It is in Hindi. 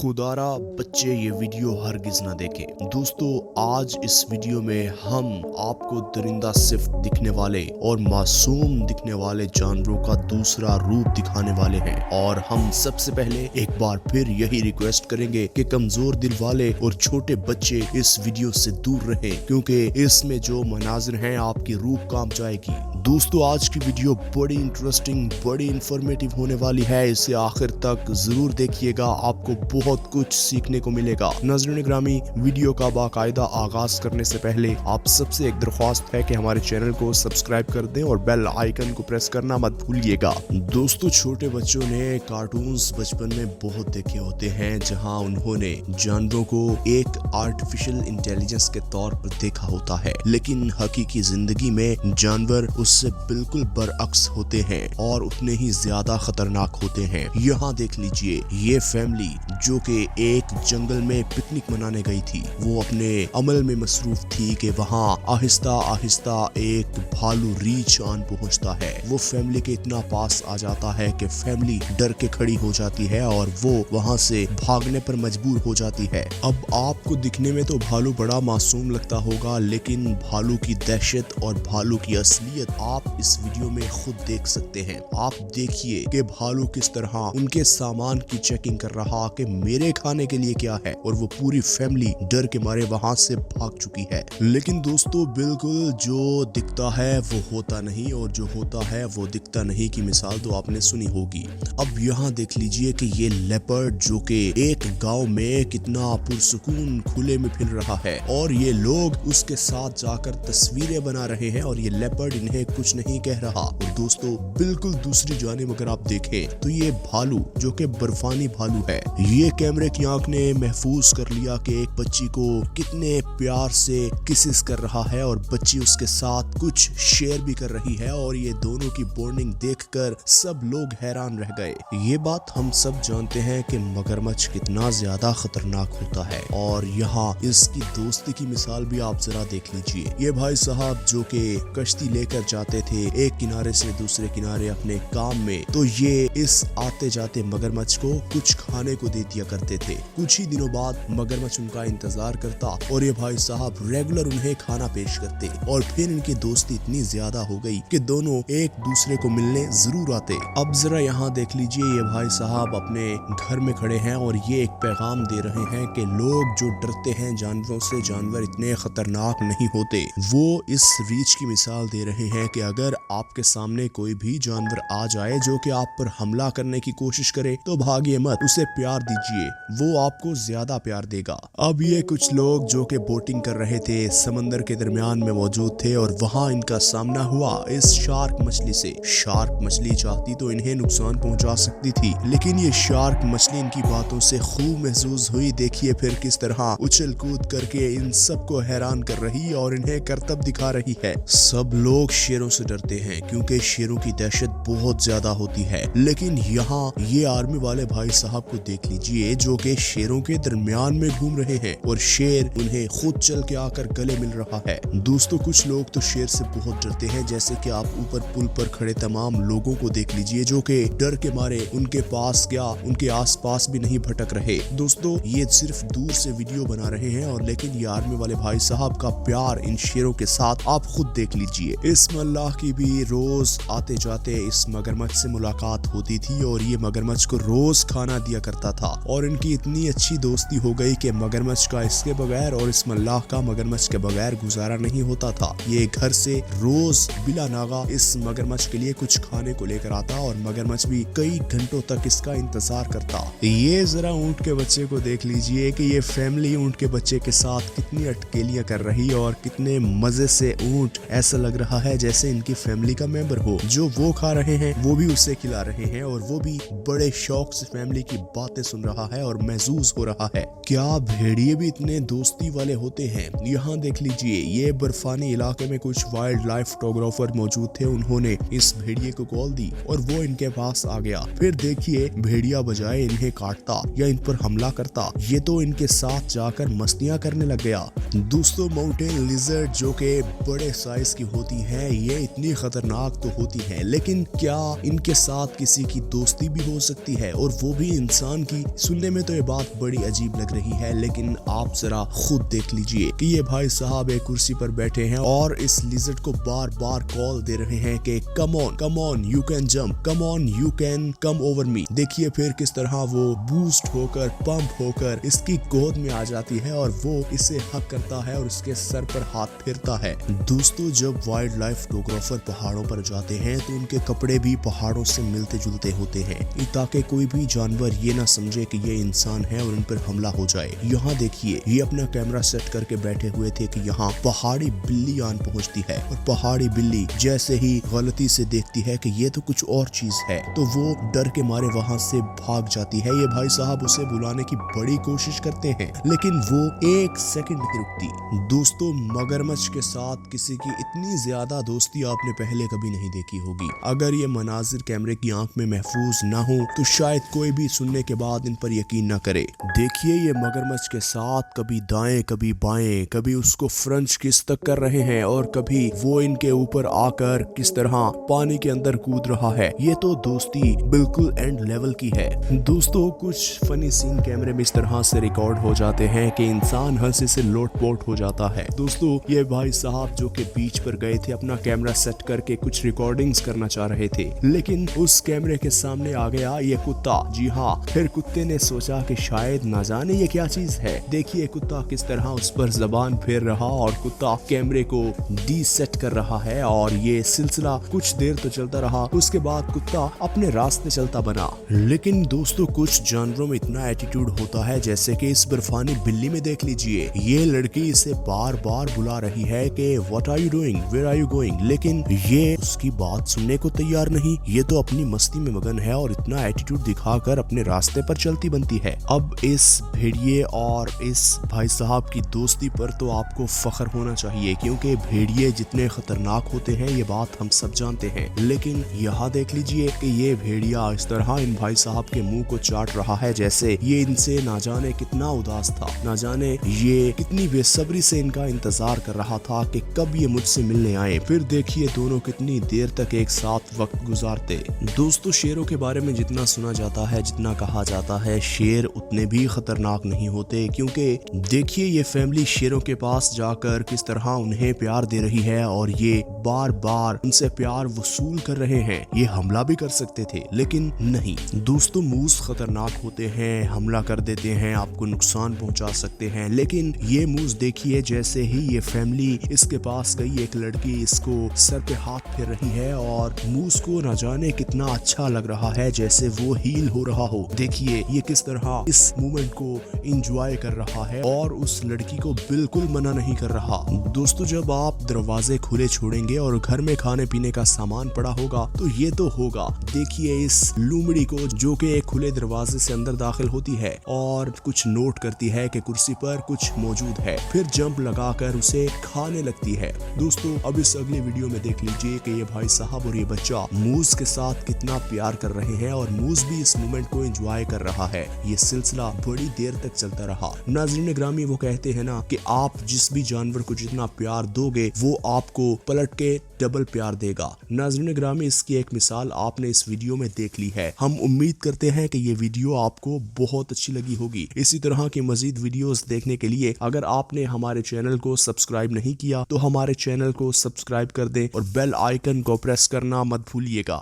खुदारा बच्चे ये वीडियो हरगिज ना देखें। दोस्तों आज इस वीडियो में हम आपको दरिंदा सिर्फ दिखने वाले और मासूम दिखने वाले जानवरों का दूसरा रूप दिखाने वाले हैं। और हम सबसे पहले एक बार फिर यही रिक्वेस्ट करेंगे कि कमजोर दिल वाले और छोटे बच्चे इस वीडियो से दूर रहें, क्योंकि इसमें जो मनाजिर हैं आपकी रूह कांप जाएगी। दोस्तों आज की वीडियो बड़ी इंटरेस्टिंग, बड़ी इंफॉर्मेटिव होने वाली है। इसे आखिर तक जरूर देखिएगा, आपको बहुत कुछ सीखने को मिलेगा। नाज़रीन ग्रामी, वीडियो का बाकायदा आगाज करने से पहले आप सबसे एक दरख्वास्त है कि हमारे चैनल को सब्सक्राइब कर दें और बेल आइकन को प्रेस करना मत भूलिएगा। दोस्तों छोटे बच्चों ने कार्टून्स बचपन में बहुत देखे होते हैं, जहां उन्होंने जानवरों को एक आर्टिफिशियल इंटेलिजेंस के तौर पर देखा होता है, लेकिन हकीकी जिंदगी में जानवर उससे बिल्कुल बरअक्स होते हैं और उतने ही ज्यादा खतरनाक होते हैं। यहाँ देख लीजिए, ये फैमिली जो कि एक जंगल में पिकनिक मनाने गई थी, वो अपने अमल में मसरूफ थी कि वहाँ आहिस्ता आहिस्ता एक भालू रीछ आन पहुँचता है। वो फैमिली के इतना पास आ जाता है कि फैमिली डर के खड़ी हो जाती है और वो वहाँ से भागने पर मजबूर हो जाती है। अब आपको दिखने में तो भालू बड़ा मासूम लगता होगा, लेकिन भालू की दहशत और भालू की असलियत आप इस वीडियो में खुद देख सकते हैं। आप देखिए कि भालू किस तरह उनके सामान की चेकिंग कर रहा कि मेरे खाने के लिए क्या है, और वो पूरी फैमिली डर के मारे वहां से भाग चुकी है। लेकिन दोस्तों बिल्कुल जो दिखता है वो होता नहीं और जो होता है वो दिखता नहीं की मिसाल तो आपने सुनी होगी। अब यहाँ देख लीजिए कि ये लेपर्ड जो कि एक गांव में कितना पुरसुकून खुले में फिर रहा है और ये लोग उसके साथ जाकर तस्वीरें बना रहे हैं और ये लेपर्ड इन्हें कुछ नहीं कह रहा। और दोस्तों बिल्कुल दूसरी जानिब अगर आप देखें तो ये भालू जो कि बर्फानी भालू है, ये कैमरे की आंख ने महफूज कर लिया कि एक बच्ची को कितने प्यार से किसिस कर रहा है और बच्ची उसके साथ कुछ शेयर भी कर रही है, और ये दोनों की बॉन्डिंग देखकर सब लोग हैरान रह गए। ये बात हम सब जानते हैं कि मगरमच्छ कितना ज्यादा खतरनाक होता है, और यहाँ इसकी दोस्ती की मिसाल भी आप जरा देख लीजिए। ये भाई साहब जो कि कश्ती लेकर जाते थे एक किनारे से दूसरे किनारे अपने काम में, तो ये इस आते जाते मगरमच्छ को कुछ खाने को दे दिया करते थे। कुछ ही दिनों बाद मगरमच्छ उनका इंतजार करता और ये भाई साहब रेगुलर उन्हें खाना पेश करते, और फिर इनकी दोस्ती इतनी ज्यादा हो गई कि दोनों एक दूसरे को मिलने जरूर आते। अब जरा यहाँ देख लीजिए, ये भाई साहब अपने घर में खड़े हैं और ये एक पैगाम दे रहे हैं कि लोग जो डरते हैं जानवरों से, जानवर इतने खतरनाक नहीं होते। वो इस रीछ की मिसाल दे रहे हैं कि अगर आपके सामने कोई भी जानवर आ जाए जो कि आप पर हमला करने की कोशिश करे तो भागिए मत, उसे प्यार दीजिए, वो आपको ज्यादा प्यार देगा। अब ये कुछ लोग जो कि बोटिंग कर रहे थे समंदर के दरमियान में मौजूद थे और वहां इनका सामना हुआ इस शार्क मछली से। शार्क मछली चाहती तो इन्हें नुकसान पहुंचा सकती थी, लेकिन ये शार्क मछली इनकी बातों से खूब महसूस हुई। देखिए फिर किस तरह उछल कूद करके इन सबको हैरान कर रही और इन्हें करतब दिखा रही है। सब लोग शेरों से डरते हैं क्योंकि शेरों की दहशत बहुत ज्यादा होती है, लेकिन यहाँ ये आर्मी वाले भाई साहब को देख लीजिए जो कि शेरों के दरमियान में घूम रहे हैं और शेर उन्हें खुद चल के आकर गले मिल रहा है। दोस्तों कुछ लोग तो शेर से बहुत डरते हैं, जैसे कि आप ऊपर पुल पर खड़े तमाम लोगों को देख लीजिए जो कि डर के मारे उनके पास क्या उनके आसपास भी नहीं भटक रहे। दोस्तों ये सिर्फ दूर से वीडियो बना रहे हैं, और लेकिन ये आर्मी वाले भाई साहब का प्यार इन शेरों के साथ आप खुद देख लीजिए। इस मल्लाह की भी रोज आते जाते इस मगरमच्छ से मुलाकात होती थी और ये मगरमच्छ को रोज खाना दिया करता था, और इनकी इतनी अच्छी दोस्ती हो गई कि मगरमच्छ का इसके बगैर और इस मल्लाह का मगरमच्छ के बगैर गुजारा नहीं होता था। ये घर से रोज बिला नागा इस मगरमच्छ के लिए कुछ खाने को लेकर आता और मगरमच्छ भी कई घंटों तक इसका इंतजार करता। ये जरा ऊंट के बच्चे को देख लीजिए कि ये फैमिली ऊंट के बच्चे के साथ कितनी अटकेलियां कर रही और कितने मजे से ऊंट ऐसा लग रहा है जैसे इनकी फैमिली का मेंबर हो। जो वो खा रहे हैं वो भी उसे खिला रहे हैं और वो भी बड़े शौक से फैमिली की बातें सुन रहा है और महसूस हो रहा है। क्या भेड़िए भी इतने दोस्ती वाले होते हैं? यहाँ देख लीजिए, ये बर्फानी इलाके में कुछ वाइल्ड लाइफ फोटोग्राफर मौजूद थे, उन्होंने इस भेड़िए को कॉल दी और वो इनके पास आ गया। फिर देखिए भेड़िया बजाय इन्हें काटता या इन पर हमला करता, ये तो इनके साथ जाकर मस्तियां करने लग गया। दोस्तों माउंटेन लिजर्ड जो के बड़े साइज की होती हैं, ये इतनी खतरनाक तो होती हैं, लेकिन क्या इनके साथ किसी की दोस्ती भी हो सकती है और वो भी इंसान की सुनने में तो ये बात बड़ी अजीब लग रही है, लेकिन आप जरा खुद देख लीजिए कि ये भाई साहब एक कुर्सी पर बैठे हैं और इस लिजर्ड को बार बार कॉल दे रहे हैं कि come on you can jump, come on you can come over me. देखिए फिर किस तरह वो बूस्ट होकर, पंप होकर इसकी गोद में आ जाती है और वो इसे हक करता है और उसके सर पर हाथ फेरता है। दोस्तों, जब वाइल्ड लाइफ फोटोग्राफर पहाड़ों पर जाते हैं तो उनके कपड़े भी पहाड़ों से मिलते जुलते होते हैं, ताकि कोई भी जानवर ये ना समझे कि ये इंसान है और इन पर हमला हो जाए। यहाँ देखिए, ये अपना कैमरा सेट करके बैठे हुए थे कि यहाँ पहाड़ी बिल्ली आन पहुँचती है और पहाड़ी बिल्ली जैसे ही गलती से देखती है कि ये तो कुछ और चीज है तो वो डर के मारे वहाँ से भाग जाती है। ये भाई साहब उसे बुलाने की बड़ी कोशिश करते हैं, लेकिन वो एक सेकंड नहीं रुकती। दोस्तों, मगरमच्छ के साथ किसी की इतनी ज्यादा दोस्ती आपने पहले कभी नहीं देखी होगी। अगर ये मनाजिर कैमरे की आंख में महफूज ना हो तो शायद कोई भी सुनने के बाद इन पर यकीन न करे। देखिए, ये मगरमच्छ के साथ कभी दाएं कभी बाएं, कभी उसको फ्रेंच किस तक कर रहे हैं और कभी वो इनके ऊपर आकर किस तरह पानी के अंदर कूद रहा है। ये तो दोस्ती बिल्कुल एंड लेवल की है। दोस्तों, कुछ फनी सीन कैमरे में इस तरह से रिकॉर्ड हो जाते हैं कि इंसान हंसी से लोटपोट हो जाता है। दोस्तों, ये भाई साहब जो कि बीच पर गए थे अपना कैमरा सेट करके कुछ रिकॉर्डिंग्स करना चाह रहे थे, लेकिन उस कैमरे के सामने आ गया ये कुत्ता। जी हाँ, फिर कुत्ते ने सोचा कि शायद ना जाने ये क्या चीज है। देखिए कुत्ता किस तरह उस पर जबान फेर रहा और कुत्ता कैमरे को डी-सेट कर रहा है और ये सिलसिला कुछ देर तो चलता रहा। उसके बाद कुत्ता अपने रास्ते चलता बना। लेकिन दोस्तों, कुछ जानवरों में इतना एटीट्यूड होता है, जैसे कि इस बर्फानी बिल्ली में देख लीजिए, ये लड़की इसे बार बार बुला रही है कि what are you doing, where are you going, लेकिन ये उसकी बात सुनने को तैयार नहीं। ये तो अपनी मस्ती में मगन है और इतना एटीट्यूड दिखाकर अपने रास्ते पर चलती बनती है। अब इस भेड़िए और इस भाई साहब की दोस्ती पर तो आपको फख्र होना चाहिए, क्योंकि भेड़िए जितने खतरनाक होते हैं ये बात हम सब जानते हैं। लेकिन यहाँ देख लीजिए कि ये भेड़िया इस तरह इन भाई साहब के मुंह को चाट रहा है जैसे ये इनसे ना जाने कितना उदास था, ना जाने ये कितनी बेसब्री से इनका इंतजार कर रहा था कि कब ये मुझसे मिलने आए। फिर देखिए दोनों कितनी देर तक एक साथ वक्त गुजारते। दोस्तों, शेरों के बारे में जितना सुना जाता है, जितना कहा जाता है, शेर उतने भी खतरनाक नहीं होते, क्योंकि देखिए ये फैमिली शेरों के पास जाकर किस तरह उन्हें प्यार दे रही है और ये बार बार उनसे प्यार वसूल कर रहे हैं। ये हमला भी कर सकते थे, लेकिन नहीं। दोस्तों, मूस खतरनाक होते हैं, हमला कर देते हैं, आपको नुकसान पहुंचा सकते हैं, लेकिन ये मूस देखिए जैसे ही ये फैमिली इसके पास गई, एक लड़की इसको सर पे हाथ फेर रही है और मूस को न जाने कितना अच्छा लग रहा है, जैसे वो हील हो रहा हो। देखिए ये किस तरह इस मोमेंट को एंजॉय कर रहा है और उस लड़की को बिल्कुल मना नहीं कर रहा। दोस्तों, जब आप दरवाजे खुले छोड़ेंगे और घर में खाने पीने का सामान पड़ा होगा तो ये तो होगा। देखिए इस लूमड़ी को जो कि एक खुले दरवाजे से अंदर दाखिल होती है और कुछ नोट करती है कि कुर्सी पर कुछ मौजूद है, फिर जंप लगाकर उसे खाने लगती है। दोस्तों, अब इस अगले वीडियो में देख लीजिए कि ये भाई साहब और ये बच्चा मूस के साथ कितना प्यार कर रहे हैं और मूस भी इस मोमेंट को एंजॉय कर रहा है। ये सिलसिला बड़ी देर तक चलता रहा। नाज़रीन ग्रामी, वो कहते हैं ना कि आप जिस भी जानवर को जितना प्यार दोगे वो आपको पलट के डबल प्यार देगा। नाज़रीन ग्रामी, इसकी एक मिसाल आपने इस वीडियो में देख ली है। हम उम्मीद करते हैं कि ये वीडियो आपको बहुत अच्छी लगी होगी। इसी तरह की मजीद वीडियोस देखने के लिए अगर आपने हमारे चैनल को सब्सक्राइब नहीं किया तो हमारे चैनल को सब्सक्राइब कर दें और बेल आइकन को प्रेस करना मत भूलिएगा।